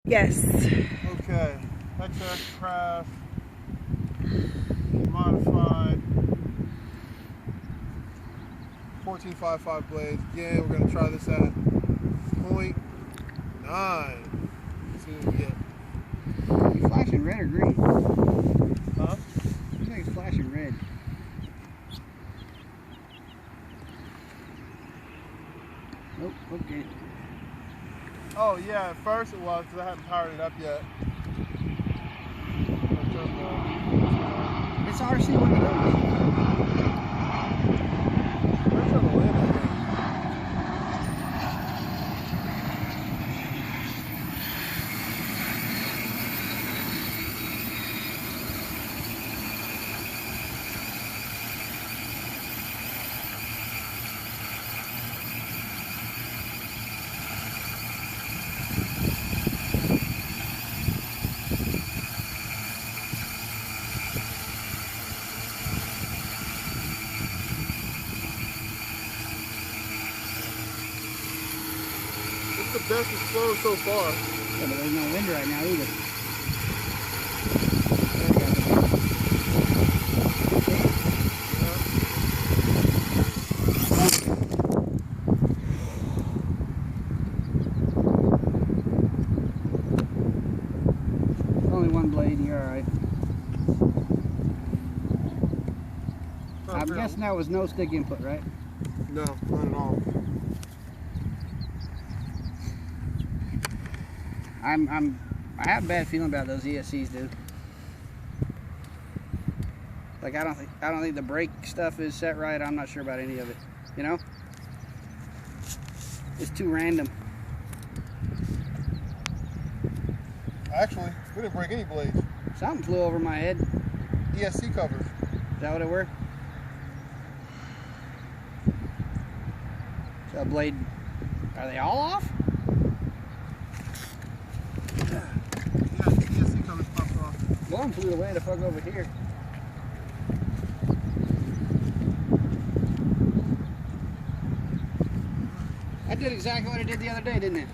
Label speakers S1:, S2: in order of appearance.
S1: Yes.
S2: Okay. Xaircraft modified 1455 blades. Again, we're going to try this at 0.9. See what we get.
S3: Are you flashing red or green?
S2: Huh?
S3: I think it's flashing red. Nope, okay.
S2: Oh yeah, at first it was because I hadn't powered it up yet.
S3: It's RC one of those.
S2: Where's the lid again? It's the best it's flown so far.
S3: Yeah, but there's no wind right now either. Only one blade, you're alright. I'm guessing that was no stick input, right?
S2: No, not at all.
S3: I have a bad feeling about those ESCs, dude. Like I don't think the brake stuff is set right. I'm not sure about any of it. You know? It's too random.
S2: Actually, we didn't break any blades.
S3: Something flew over my head.
S2: ESC covers.
S3: Is that what it were? So blade, are they all off?
S2: Yeah, the ESC covers popped off.
S3: One flew away the fuck over here. That did exactly what it did the other day, didn't it?